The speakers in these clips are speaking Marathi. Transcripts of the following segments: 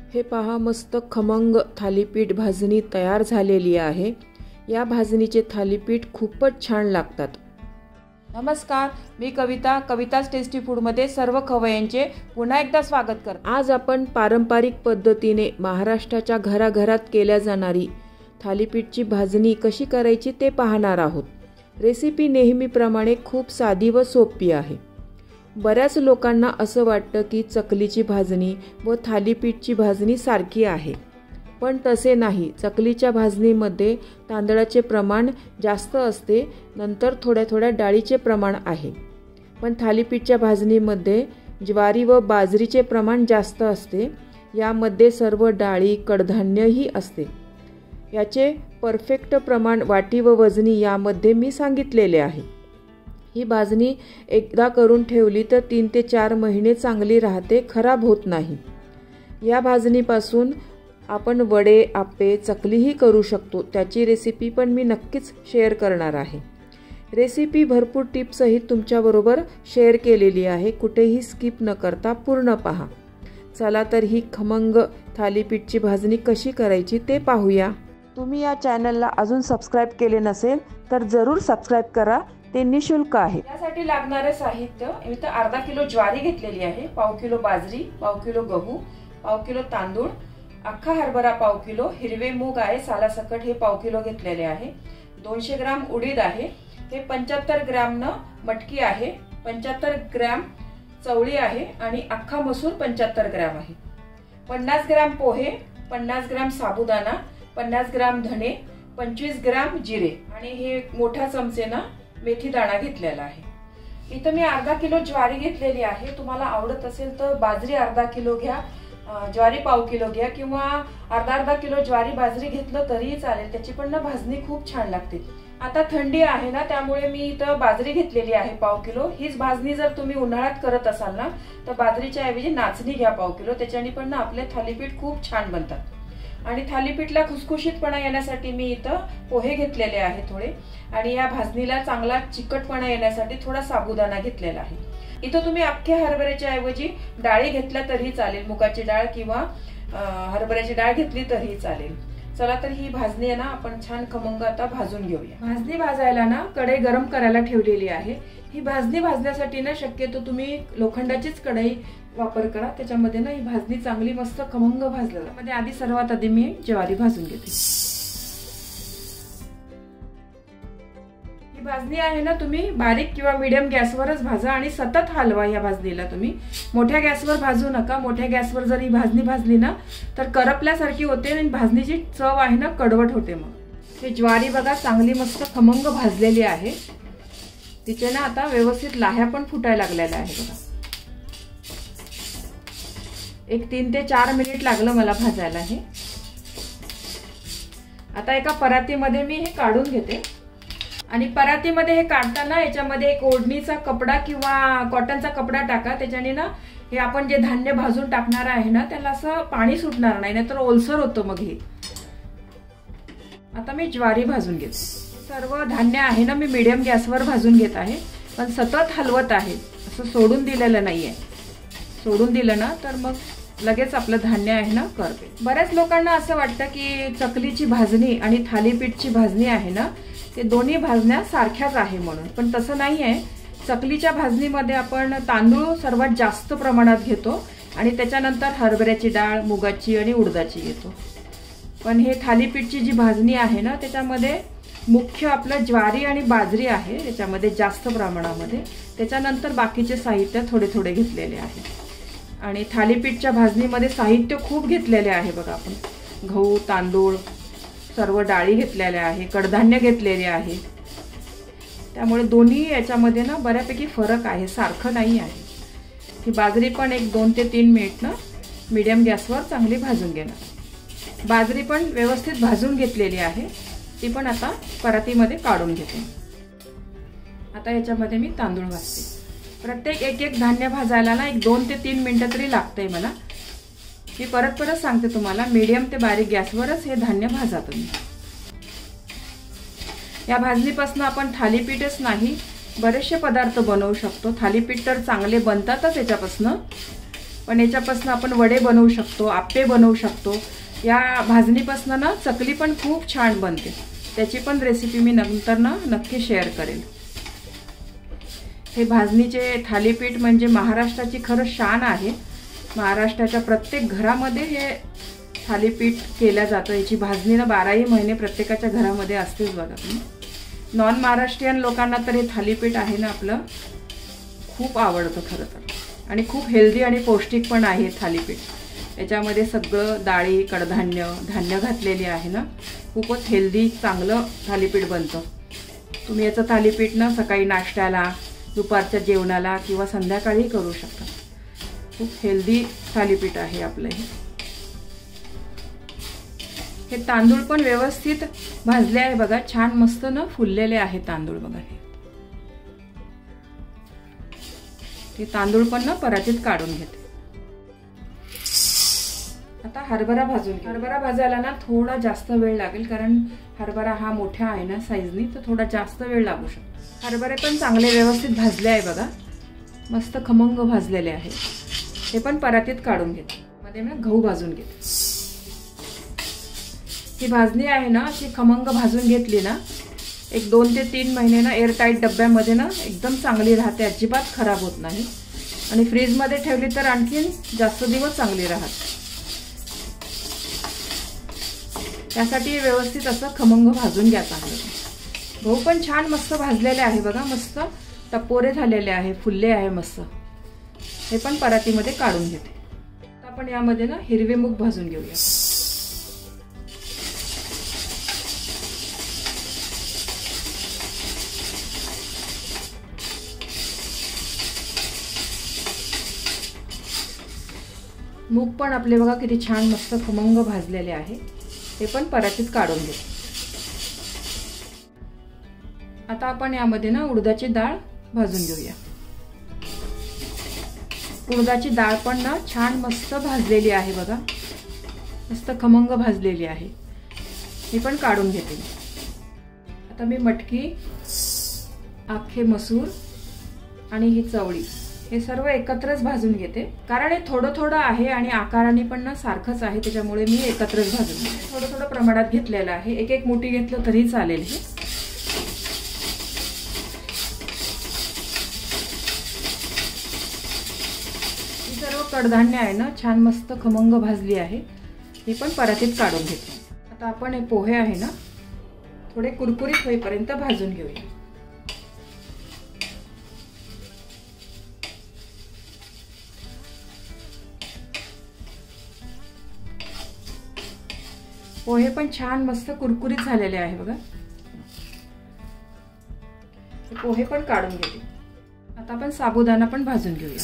हे पहा, मस्त खमंग थालीपीठ भाजणी तयार झालेली आहे। या भाजणीचे थालीपीठ खूपच छान लागतात। नमस्कार, मी कविता's टेस्टी फूड मध्ये सर्व खवय्यांचे पुन्हा एकदा स्वागत करते। आज आपण पारंपरिक पद्धतीने महाराष्ट्राच्या घराघरात केल्या जाणारी थालीपीठची भाजणी कशी करायची ते पाहणार आहोत। रेसिपी नेहमीप्रमाणे खूप साधी व सोपी आहे। बऱ्याच लोकांना असं वाटतं की चकलीची भाजणी व थालीपीठची भाजणी सारखी आहे, पण तसे नाही। चकलीच्या भाजणीमध्ये तांदळाचे प्रमाण जास्त असते, नंतर थोड्या थोड्या डाळीचे प्रमाण आहे, पण थालीपीठच्या भाजणीमध्ये ज्वारी व बाजरीचे प्रमाण जास्त असते। यामध्ये सर्व डाळी कडधान्यही असते। याचे परफेक्ट प्रमाण वाटी व वजनी यामध्ये मी सांगितलेले आहे। ही भाजणी एकदा करून ठेवली तर 3 ते 4 महिने चांगली राहते, खराब होत नाही। या भाजणीपासून आपण वडे, आप्पे, चकलीही करू शकतो। त्याची रेसिपी पण मी नक्कीच शेअर करणार आहे। रेसिपी भरपूर टिप्स सहित तुमच्याबरोबर शेअर केलेली आहे, कुठेही स्किप न करता पूर्ण पहा। चला तर ही खमंग थालीपीठची भाजणी कशी करायची ते पाहूया। तुम्ही या चॅनलला अजून सबस्क्राइब केले नसेल तर जरूर सबस्क्राइब करा, ते निशुल्क आहे। यासाठी लागणारे साहित्य इथे अर्धा किलो ज्वारी घेतलेली आहे, पाव किलो बाजरी, पाव किलो गहू, पाव किलो तांदूळ, अख्खा हरभरा पाव किलो, हिरवे मूग आहे सालासकट हे पाव किलो घेतलेले आहे, 200 ग्राम उडीद आहे, हे 75 ग्राम मटकी आहे, 75 ग्राम चवळी आहे आणि अख्खा मसूर 75 ग्राम आहे, 50 ग्राम पोहे, 50 ग्राम साबुदाणा, 50 ग्राम धणे, 25 ग्राम जिरे आणि हे मोठा चमचे मेथी दाणा घेतलेला आहे। इथं मी अर्धा किलो ज्वारी घेतलेली आहे। तुम्हाला आवडत असेल तर बाजरी अर्धा किलो घ्या, ज्वारी पाव किलो घ्या किंवा अर्धा किलो ज्वारी बाजरी घेतलं तरीही चालेल, त्याची पण भाजणी खूप छान लागते। आता थंडी आहे ना, त्यामुळे मी इथं बाजरी घेतलेली आहे पाव किलो। हीच भाजणी जर तुम्ही उन्हाळ्यात करत असाल ना तर बाजरीच्या ऐवजी नाचणी घ्या पाव किलो, त्याच्याने पण आपले थालीपीठ खूप छान बनतात। आणि थालीपीठला खुसखुशीतपणा येण्यासाठी मी इथं पोहे घेतलेले आहे थोडे, आणि या भाजणीला चांगला चिकटपणा येण्यासाठी थोडा साबुदाणा घेतलेला आहे। इथं तुम्ही अख्ख्या हरभऱ्याच्या ऐवजी डाळी घेतल्या तरीही चालेल, मुगाची डाळ किंवा हरभऱ्याची डाळ घेतली तरीही चालेल। चला तर ही भाजणी आहे ना आपण छान खमंग आता भाजून घेऊया। भाजणी भाजायला ना कढई गरम करायला ठेवलेली आहे। ही भाजणी भाजण्यासाठी ना शक्यतो तुम्ही लोखंडाचीच कढई वापर करा, त्याच्यामध्ये ना ही भाजणी चांगली मस्त खमंग भाजलं। त्यामध्ये सर्वात आधी मी ज्वारी भाजून घेते। ही भाजणी आहे ना तुम्ही बारीक किंवा मीडियम गॅसवरच भाजा आणि सतत हलवा। या भाजणीला तुम्ही मोठ्या गॅसवर भाजू नका। मोठ्या गॅसवर जर ही भाजणी भाजली ना तर करपल्यासारखी होते आणि भाजणीची चव आहे ना कडवट होते। मग ही ज्वारी बघा चांगली मस्त खमंग भाजलेली आहे, तिचे ना आता व्यवस्थित लाह्या पण फुटायला लागलेल्या आहे बघा। एक 3 ते 4 मिनिट लागलं मला भाजायला हे। आता एका परातीमध्ये मी हे काढून घेते आणि परातीमध्ये हे काढताना याच्यामध्ये एक ओढणीचा कपडा किंवा कॉटनचा कपडा टाका, त्याच्याने ना हे आपण जे धान्य भाजून टाकणार आहे ना त्याला असं पाणी सुटणार नाही, नाहीतर ओलसर होतं मग हे। आता मी ज्वारी भाजून घेते। सर्व धान्य आहे ना मी मीडियम गॅसवर भाजून घेत आहे, पण सतत हलवत आहे, असं सोडून दिलेलं नाहीये। सोडून दिलं ना तर मग लगेच आपलं धान्य आहे ना करते। बऱ्याच लोकांना असं वाटतं की चकलीची भाजणी आणि थालीपीठची भाजणी आहे ना ते दोन्ही भाजण्या सारख्याच आहे म्हणून, पण तसं नाही आहे। चकलीच्या भाजणीमध्ये आपण तांदूळ सर्वात जास्त प्रमाणात घेतो आणि त्याच्यानंतर हरभऱ्याची डाळ, मुगाची आणि उडदाची घेतो, पण हे थालीपीठची जी भाजणी आहे ना त्याच्यामध्ये मुख्य आपलं ज्वारी आणि बाजरी आहे त्याच्यामध्ये जास्त प्रमाणामध्ये, त्याच्यानंतर बाकीचे साहित्य थोडे थोडे घेतलेले आहे। आणि थालीपीठच्या भाजणीमध्ये साहित्य खूप घेतलेले आहे बघा। आपण गहू, तांदूळ, सर्व डाळी घेतलेल्या आहे, कडधान्य घेतलेले आहे, त्यामुळे दोन्ही याच्यामध्ये ना बऱ्यापैकी फरक आहे, सारखं नाही आहे। ही बाजरी पण एक 2 ते 3 मिनिट ना मीडियम गॅसवर चांगली भाजून घेणार। बाजरी पण व्यवस्थित भाजून घेतलेली आहे, ती पण आता परातीमध्ये काढून घेते। आता याच्यामध्ये मी तांदूळ भाजते। प्रत्येक एक धान्य भाजायला ना एक 2 ते 3 मिनिटं तरी लागतंय मला। मी परत सांगते तुम्हाला, मीडियम ते बारीक गॅसवरच हे धान्य भाजा तुम्ही। या भाजणीपासून आपण थालीपीठच नाही बरेचसे पदार्थ बनवू शकतो। थालीपीठ तर चांगले बनतातच याच्यापासून, पण याच्यापासून आपण वडे बनवू शकतो, आप्पे बनवू शकतो. या भाजणीपासून ना चकली पण खूप छान बनते. त्याची पण रेसिपी मी नंतर ना नक्की शेअर करेल. हे भाजणीचे थालीपीठ म्हणजे महाराष्ट्राची खरं शान आहे. महाराष्ट्राच्या प्रत्येक घरामध्ये हे थालीपीठ केलं जातं. याची भाजणी ना 12ही महिने प्रत्येकाच्या घरामध्ये असतेच बघा. नॉन महाराष्ट्रीयन लोकांना तर हे थालीपीठ आहे ना आपलं खूप आवडतं खरं तर. आणि खूप हेल्दी आणि पौष्टिक पण आहे थालीपीठ. याच्यामध्ये सगळं डाळी, कडधान्य, धान्य घातलेली आहे ना. खूपच हेल्दी चांगलं थालीपीठ बनतं. तुम्ही याचं थालीपीठ ना सकाळी नाश्त्याला, दुपारच्या जेवणाला किंवा संध्याकाळी करू शकता. खूप हेल्दी थालीपीठ आहे आपलं हे. तांदूळ पण व्यवस्थित भाजले आहे बघा. छान मस्त ना फुललेले आहे तांदूळ बघा. हे तांदूळ पण ना परातीत काढून घेते. आता हरभरा भाजून. हरभरा भाजायला ना थोडा जास्त वेळ लागेल, कारण हरभरा हा मोठा आहे ना साईजनी, तर थोडा जास्त वेळ लागू शकतो. हरभरे पण चांगले व्यवस्थित भाजले आहे बघा. मस्त खमंग भाजलेले आहे. हे पण परातीत काढून घेते. मध्ये ना गहू भाजून घेते. ही भाजणी आहे ना अशी खमंग भाजून घेतली ना, एक 2 ते 3 महिने ना एअरटाईट डब्यामध्ये ना एकदम चांगली राहते. अजिबात खराब होत नाही. आणि फ्रीजमध्ये ठेवली तर आणखीन जास्त दिवस चांगली राहते. त्यासाठी व्यवस्थित असं खमंग भाजून घ्या चांगलं. गहू पण छान मस्त भाजलेले आहे बघा. मस्त टपोरे झालेले आहे, फुलले आहे मस्त. हे पण परातीमध्ये काढून घेते. आता आपण यामध्ये ना हिरवे मूग भाजून घेऊया. मूग पण आपले बघा किती छान मस्त खमंग भाजलेले आहे. हे पण परातीत काढून घेऊ. आता आपण यामध्ये ना उडदाची डाळ भाजून घेऊया. उडदाची डाळ पण ना छान मस्त भाजलेली आहे बघा. मस्त खमंग भाजलेली आहे. हे पण काढून घेते. आता मी मटकी, अख्खे मसूर आणि ही चवळी हे सर्व एकत्रच भाजून घेते. कारण हे थोडं थोडं आहे आणि आकाराने पण ना सारखंच आहे, त्याच्यामुळे मी एकत्रच भाजून घेते. थोडं थोडं प्रमाणात घेतलेलं आहे. एक एक मुठी घेतलं तरी चालेल. ही सर्व कडधान्य आहे ना छान मस्त खमंग भाजली आहे. ही पण परातीत काढून घेते. आता आपण हे पोहे आहे ना थोडे कुरकुरीत होईपर्यंत भाजून घेऊया. पोहे पण छान मस्त कुरकुरीत झालेले आहे बघा. पोहे पण काढून घेते. आता आपण साबुदाणा पण भाजून घेऊया.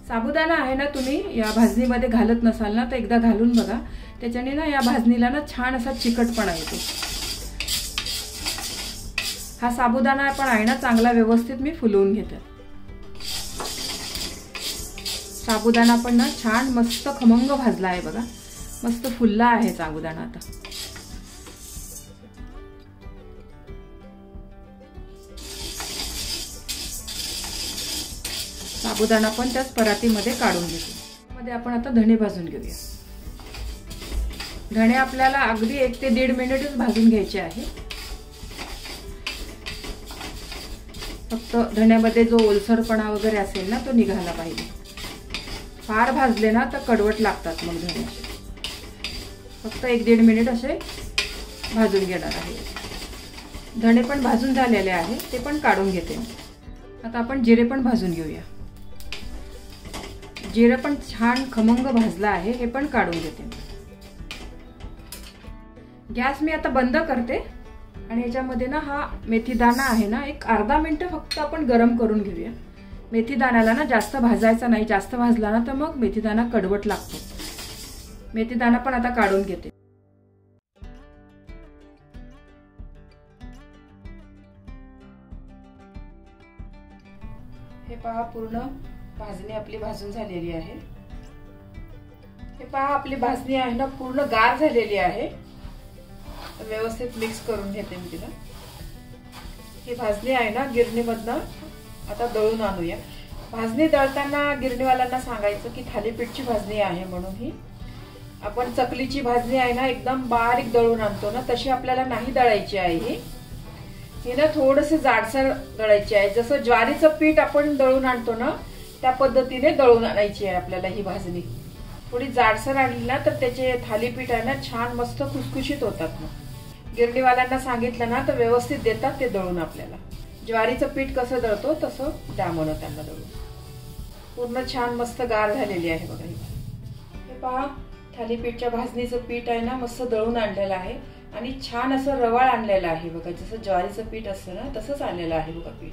साबुदाणा आहे ना तुम्ही या भाजणीमध्ये घालत नसाल ना तर एकदा घालून बघा. त्याच्याने ना या भाजणीला ना छान असा चिकटपणा येतो. हा साबुदाणा पण आहे ना चांगला व्यवस्थित मी फुलवून घेते. साबुदाणा पण ना छान मस्त खमंग भाजला आहे बघा. मस्त फुलला आहे साबुदाणा. आता साबुदाणा पण त्याच परातीमध्ये काढून घेतो. मध्ये आपण आता धणे भाजून घेऊया. धणे आपल्याला अगदी 1 ते 1.5 मिनिटच भाजून घ्यायचे आहे. फक्त धण्यामध्ये जो ओलसरपणा वगैरे असेल ना तो निघाला पाहिजे. फार भाजले ना तर कडवट लागतात मग धणे. फक्त 1-1.5 मिनिट असे भाजून घेणार आहे. धणे पण भाजून झालेले आहे ते पण काढून घेते. आता आपण जिरे पण भाजून घेऊया. जिरे पण छान खमंग भाजला आहे. हे पण काढून घेते. गॅस मी आता बंद करते आणि याच्यामध्ये ना हा मेथी दाणा आहे ना एक अर्धा मिनिट फक्त आपण गरम करून घेऊया. मेथी दाण्याला ना जास्त भाजायचा नाही. जास्त भाजला ना तर मग मेथी दाणा कडवट लागतो. मेथी दाणा पण आता काढून घेते. हे पहा पूर्ण भाजणी आपली भाजून झालेली आहे. हे पहा आपली भाजणी आहे ना पूर्ण गार झालेली आहे. व्यवस्थित मिक्स करून घेते मी तिला. ही भाजणी आहे ना गिरणीमधनं आता दळून आणूया. भाजणी दळताना गिरणीवाल्यांना सांगायचं की थालीपीठची भाजणी आहे म्हणून. ही आपण चकलीची भाजणी आहे ना एकदम बारीक दळून आणतो ना, तशी आपल्याला नाही दळायची आहे. ही ना थोडंसं जाडसर दळायची आहे. जसं ज्वारीचं पीठ आपण दळून आणतो ना त्या पद्धतीने दळून आणायची आहे आपल्याला ही भाजणी. थोडी जाडसर आणली ना तर त्याचे थालीपीठ आहे ना छान मस्त खुसखुशीत होतात. मग गिरणीवाल्यांना सांगितलं ना तर व्यवस्थित देतात ते दळून आपल्याला. ज्वारीचं पीठ कसं दळतो तसं द्या म्हणून त्यांना दळून. पूर्ण छान मस्त गार झालेली आहे बघा. हे पहा, थालीपीठच्या भाजणीचं पीठ आहे ना मस्त दळून आणलेलं आहे आणि छान असं रवाळ आणलेलं आहे बघा. जसं ज्वारीचं पीठ असतं ना तसंच आणलेलं आहे बघा पीठ.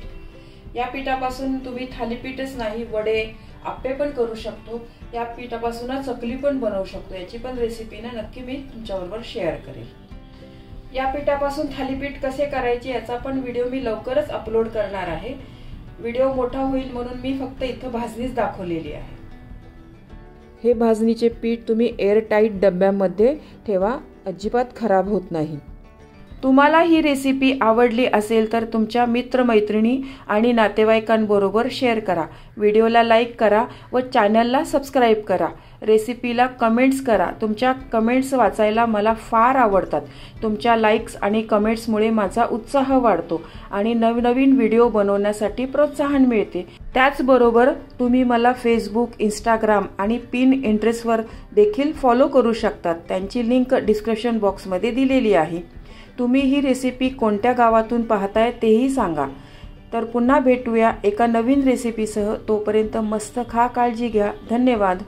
या पिठापासून तुम्ही थालीपीठच नाही वडे आप्पे पण करू शकतो. या पिठापासून चकली पण बनवू शकतो. याची पण रेसिपी ना नक्की मी तुमच्याबरोबर शेअर करेल. या पिठापासून थालीपीठ कसे करायचे याचा पण व्हिडिओ मी लवकरच अपलोड करणार आहे. व्हिडिओ मोठा होईल म्हणून मी फक्त इथं भाजणीच दाखवलेली आहे. हे भाजणीचे पीठ तुम्ही एअरटाईट डब्यामध्ये ठेवा, अजिबात खराब होत नाही. तुम्हाला ही रेसिपी आवडली असेल तर तुमच्या मित्रमैत्रिणी आणि नातेवाईकांबरोबर शेअर करा. व्हिडिओला लाईक करा व चॅनलला सबस्क्राईब करा. रेसिपीला कमेंट्स करा. तुमच्या कमेंट्स वाचायला मला फार आवडतात. तुमच्या लाईक्स आणि कमेंट्समुळे माझा उत्साह वाढतो आणि नवनवीन व्हिडिओ बनवण्यासाठी प्रोत्साहन मिळते. त्याचबरोबर तुम्ही मला फेसबुक, इंस्टाग्राम आणि पिनइंटरेस्टवर देखील फॉलो करू शकतात. त्यांची लिंक डिस्क्रिप्शन बॉक्समध्ये दिलेली आहे. तुम्ही ही रेसिपी कोणत्या गावातून पाहताय तेही सांगा. तर पुन्हा भेटूया एका नवीन रेसिपीसह. तोपर्यंत मस्त खा, काळजी घ्या. धन्यवाद.